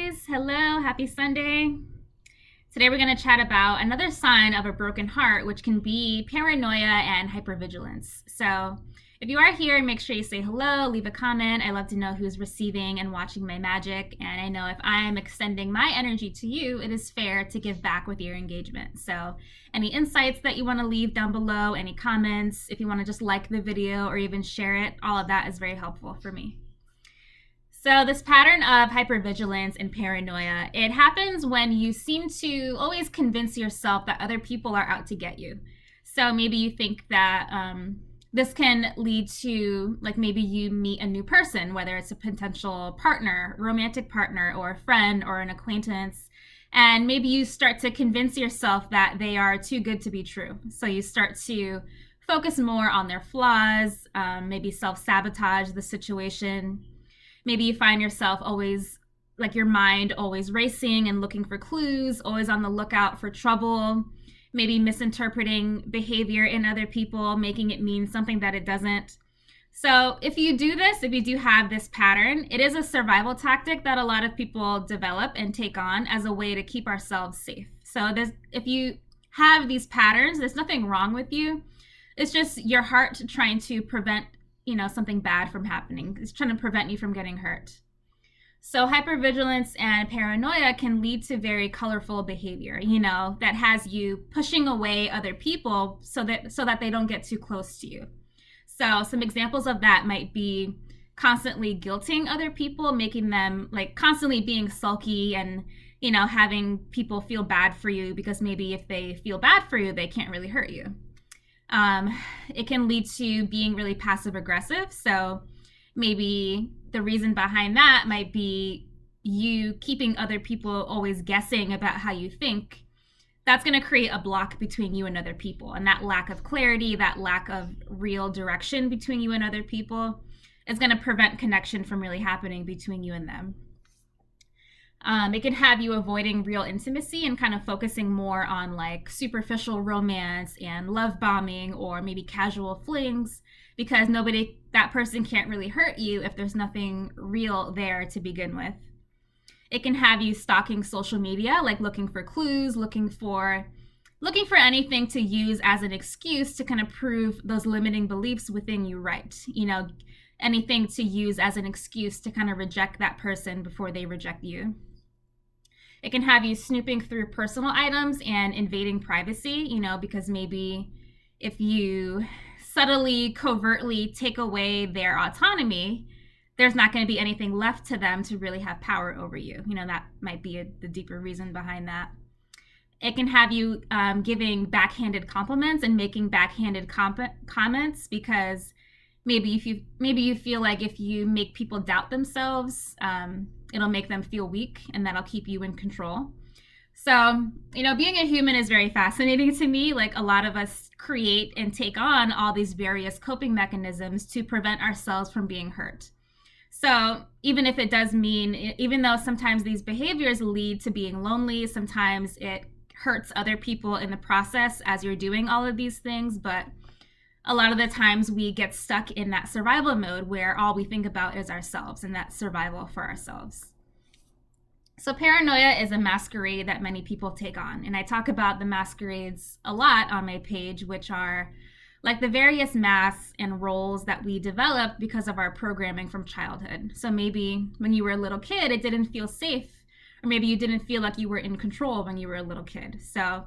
guys. Hello, happy Sunday. Today we're going to chat about another sign of a broken heart, which can be paranoia and hypervigilance. So if you are here, make sure you say hello, leave a comment. I love to know who's receiving and watching my magic. And I know if I'm extending my energy to you, it is fair to give back with your engagement. So any insights that you want to leave down below, any comments, if you want to just like the video or even share it, all of that is very helpful for me. So this pattern of hypervigilance and paranoia, it happens when you seem to always convince yourself that other people are out to get you. So maybe you think that this can lead to, like, maybe you meet a new person, whether it's a potential partner, romantic partner, or a friend or an acquaintance, and maybe you start to convince yourself that they are too good to be true. So you start to focus more on their flaws, maybe self-sabotage the situation. Maybe you find yourself always, like, your mind always racing and looking for clues, always on the lookout for trouble, maybe misinterpreting behavior in other people, making it mean something that it doesn't. So if you do this, if you do have this pattern, it is a survival tactic that a lot of people develop and take on as a way to keep ourselves safe. So if you have these patterns, there's nothing wrong with you. It's just your heart trying to prevent something bad from happening. It's trying to prevent you from getting hurt. So hypervigilance and paranoia can lead to very colorful behavior, that has you pushing away other people so that they don't get too close to you. So some examples of that might be constantly guilting other people, making them, like, constantly being sulky and, having people feel bad for you because maybe if they feel bad for you, they can't really hurt you. It can lead to being really passive aggressive. So maybe the reason behind that might be you keeping other people always guessing about how you think. That's going to create a block between you and other people. And that lack of clarity, that lack of real direction between you and other people is going to prevent connection from really happening between you and them. It can have you avoiding real intimacy and kind of focusing more on, like, superficial romance and love bombing or maybe casual flings, because that person can't really hurt you if there's nothing real there to begin with. It can have you stalking social media, like looking for clues, looking for anything to use as an excuse to kind of prove those limiting beliefs within you right. Anything to use as an excuse to kind of reject that person before they reject you. It can have you snooping through personal items and invading privacy, because maybe if you subtly, covertly take away their autonomy, there's not going to be anything left to them to really have power over you. That might be the deeper reason behind that. It can have you giving backhanded compliments and making backhanded comments because maybe you feel like if you make people doubt themselves, it'll make them feel weak, and that'll keep you in control. So, being a human is very fascinating to me. Like, a lot of us create and take on all these various coping mechanisms to prevent ourselves from being hurt. So even though sometimes these behaviors lead to being lonely, sometimes it hurts other people in the process as you're doing all of these things, but a lot of the times we get stuck in that survival mode where all we think about is ourselves and that survival for ourselves. So paranoia is a masquerade that many people take on. And I talk about the masquerades a lot on my page, which are like the various masks and roles that we develop because of our programming from childhood. So maybe when you were a little kid, it didn't feel safe, or maybe you didn't feel like you were in control when you were a little kid. So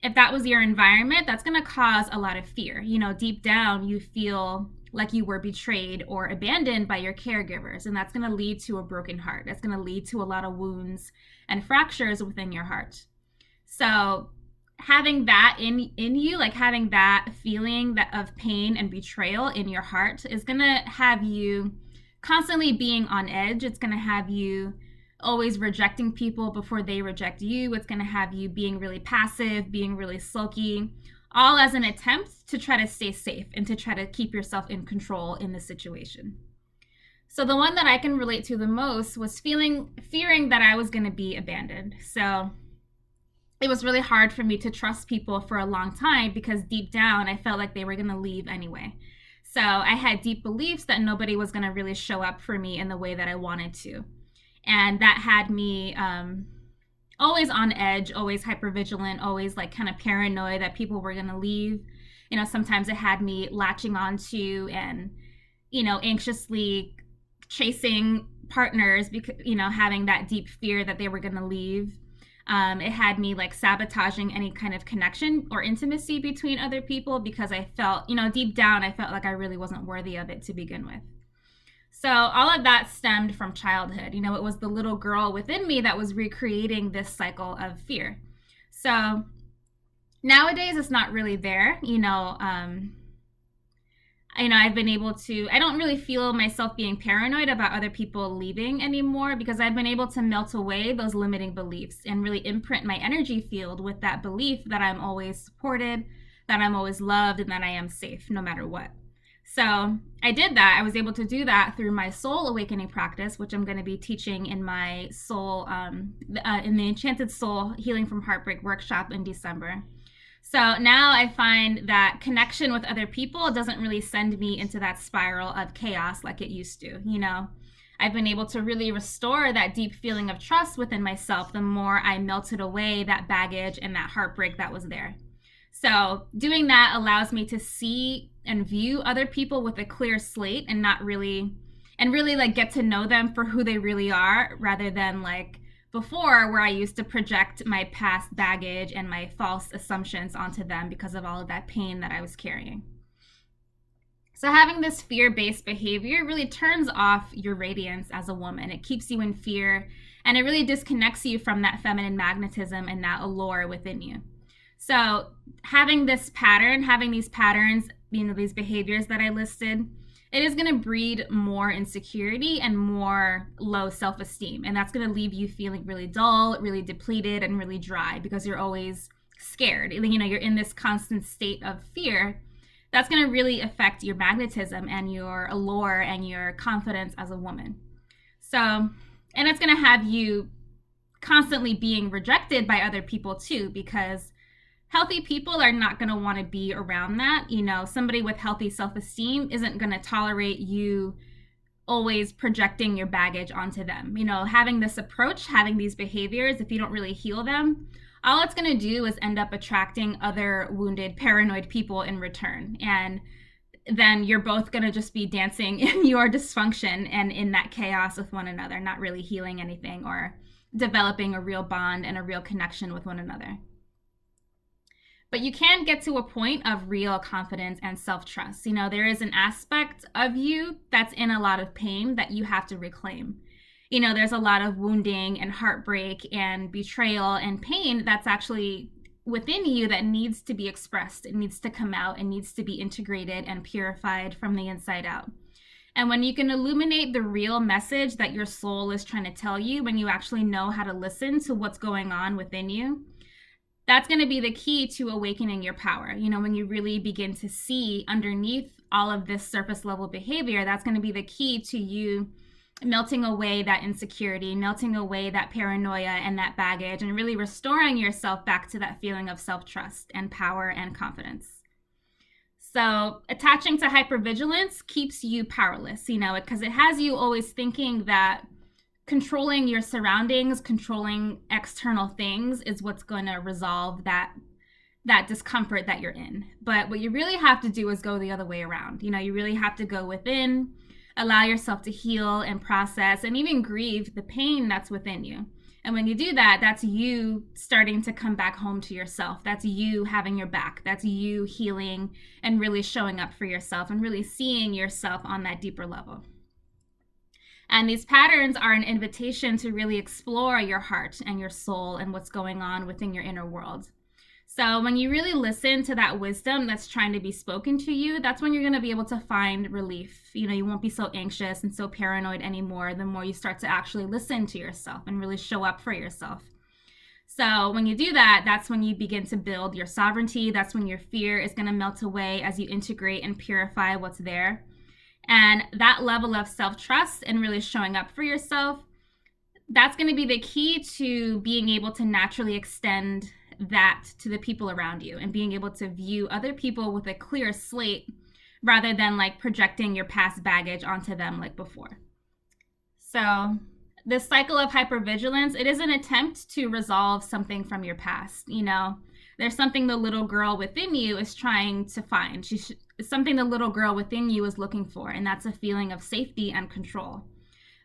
if that was your environment, that's going to cause a lot of fear. Deep down, you feel like you were betrayed or abandoned by your caregivers, and that's going to lead to a broken heart. That's going to lead to a lot of wounds and fractures within your heart. So having that in you, like having that feeling of pain and betrayal in your heart, is going to have you constantly being on edge. It's going to have you always rejecting people before they reject you. It's going to have you being really passive, being really sulky, all as an attempt to try to stay safe and to try to keep yourself in control in the situation. So the one that I can relate to the most was fearing that I was going to be abandoned. So it was really hard for me to trust people for a long time because deep down I felt like they were going to leave anyway. So I had deep beliefs that nobody was going to really show up for me in the way that I wanted to. And that had me always on edge, always hypervigilant, always like kind of paranoid that people were going to leave. Sometimes it had me latching onto and, anxiously chasing partners because, having that deep fear that they were going to leave. It had me like sabotaging any kind of connection or intimacy between other people because I felt, deep down, I felt like I really wasn't worthy of it to begin with. So all of that stemmed from childhood. It was the little girl within me that was recreating this cycle of fear. So nowadays it's not really there. I've been able to, I don't really feel myself being paranoid about other people leaving anymore because I've been able to melt away those limiting beliefs and really imprint my energy field with that belief that I'm always supported, that I'm always loved, and that I am safe no matter what. So I did that. I was able to do that through my soul awakening practice, which I'm going to be teaching in my soul, in the Enchanted Soul Healing from Heartbreak workshop in December. So now I find that connection with other people doesn't really send me into that spiral of chaos like it used to. I've been able to really restore that deep feeling of trust within myself the more I melted away that baggage and that heartbreak that was there. So doing that allows me to see and view other people with a clear slate and really like get to know them for who they really are, rather than like before, where I used to project my past baggage and my false assumptions onto them because of all of that pain that I was carrying. So having this fear-based behavior really turns off your radiance as a woman. It keeps you in fear, and it really disconnects you from that feminine magnetism and that allure within you. So having this pattern, having these patterns, these behaviors that I listed, it is going to breed more insecurity and more low self-esteem. And that's going to leave you feeling really dull, really depleted, and really dry because you're always scared. You're in this constant state of fear. That's going to really affect your magnetism and your allure and your confidence as a woman. So, and it's going to have you constantly being rejected by other people too, because healthy people are not going to want to be around that. Somebody with healthy self-esteem isn't going to tolerate you always projecting your baggage onto them. Having this approach, having these behaviors, if you don't really heal them, all it's going to do is end up attracting other wounded, paranoid people in return. And then you're both going to just be dancing in your dysfunction and in that chaos with one another, not really healing anything or developing a real bond and a real connection with one another. But you can get to a point of real confidence and self-trust. There is an aspect of you that's in a lot of pain that you have to reclaim. There's a lot of wounding and heartbreak and betrayal and pain that's actually within you that needs to be expressed. It needs to come out and needs to be integrated and purified from the inside out. And when you can illuminate the real message that your soul is trying to tell you, when you actually know how to listen to what's going on within you, that's going to be the key to awakening your power. When you really begin to see underneath all of this surface level behavior, that's going to be the key to you melting away that insecurity, melting away that paranoia and that baggage, and really restoring yourself back to that feeling of self-trust and power and confidence. So attaching to hypervigilance keeps you powerless, because it has you always thinking that controlling your surroundings, controlling external things is what's going to resolve that discomfort that you're in. But what you really have to do is go the other way around. You really have to go within, allow yourself to heal and process and even grieve the pain that's within you. And when you do that, that's you starting to come back home to yourself. That's you having your back. That's you healing and really showing up for yourself and really seeing yourself on that deeper level. And these patterns are an invitation to really explore your heart and your soul and what's going on within your inner world. So when you really listen to that wisdom that's trying to be spoken to you, that's when you're going to be able to find relief. You won't be so anxious and so paranoid anymore the more you start to actually listen to yourself and really show up for yourself. So when you do that, that's when you begin to build your sovereignty. That's when your fear is going to melt away as you integrate and purify what's there. And that level of self-trust and really showing up for yourself, that's going to be the key to being able to naturally extend that to the people around you and being able to view other people with a clear slate rather than like projecting your past baggage onto them like before. So this cycle of hypervigilance, it is an attempt to resolve something from your past. There's something the little girl within you is trying to find. It's something the little girl within you is looking for, and that's a feeling of safety and control.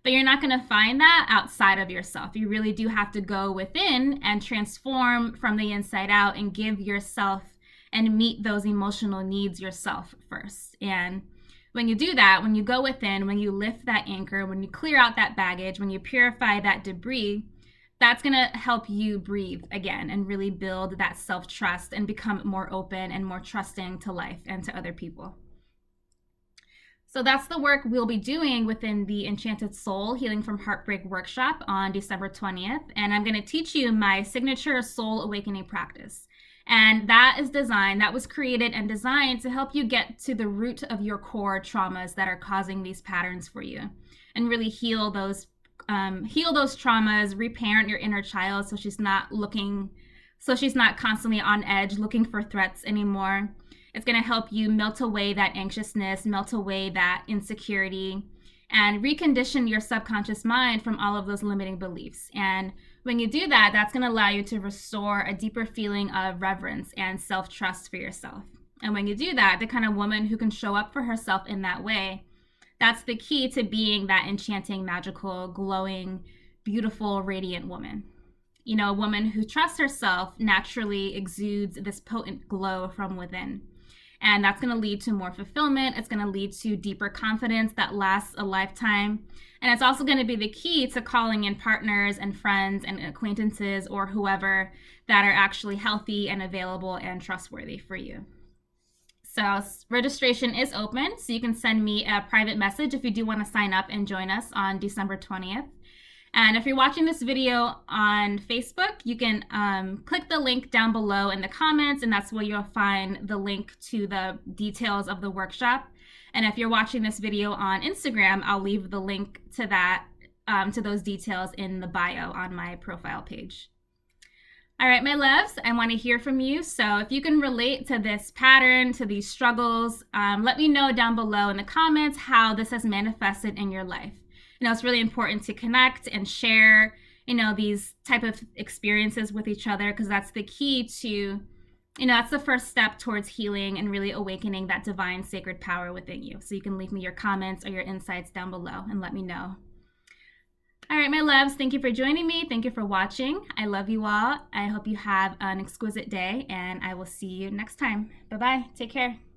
But you're not going to find that outside of yourself. You really do have to go within and transform from the inside out and give yourself and meet those emotional needs yourself first. And when you do that, when you go within, when you lift that anchor, when you clear out that baggage, when you purify that debris, that's going to help you breathe again and really build that self-trust and become more open and more trusting to life and to other people. So that's the work we'll be doing within the Enchanted Soul Healing from Heartbreak workshop on December 20th. And I'm going to teach you my signature soul awakening practice. And that was created and designed to help you get to the root of your core traumas that are causing these patterns for you, and really heal those traumas, reparent your inner child so she's not constantly on edge looking for threats anymore. It's going to help you melt away that anxiousness, melt away that insecurity, and recondition your subconscious mind from all of those limiting beliefs. And when you do that, that's going to allow you to restore a deeper feeling of reverence and self-trust for yourself. And when you do that, the kind of woman who can show up for herself in that way, that's the key to being that enchanting, magical, glowing, beautiful, radiant woman. A woman who trusts herself naturally exudes this potent glow from within. And that's going to lead to more fulfillment. It's going to lead to deeper confidence that lasts a lifetime. And it's also going to be the key to calling in partners and friends and acquaintances or whoever that are actually healthy and available and trustworthy for you. So registration is open, so you can send me a private message if you do want to sign up and join us on December 20th. And if you're watching this video on Facebook, you can click the link down below in the comments, and that's where you'll find the link to the details of the workshop. And if you're watching this video on Instagram, I'll leave the link to that, to those details in the bio on my profile page. All right, my loves, I want to hear from you. So if you can relate to this pattern, to these struggles, let me know down below in the comments how this has manifested in your life. It's really important to connect and share, these type of experiences with each other, because that's the key to, that's the first step towards healing and really awakening that divine sacred power within you. So you can leave me your comments or your insights down below and let me know. All right, my loves, thank you for joining me. Thank you for watching. I love you all. I hope you have an exquisite day, and I will see you next time. Bye-bye. Take care.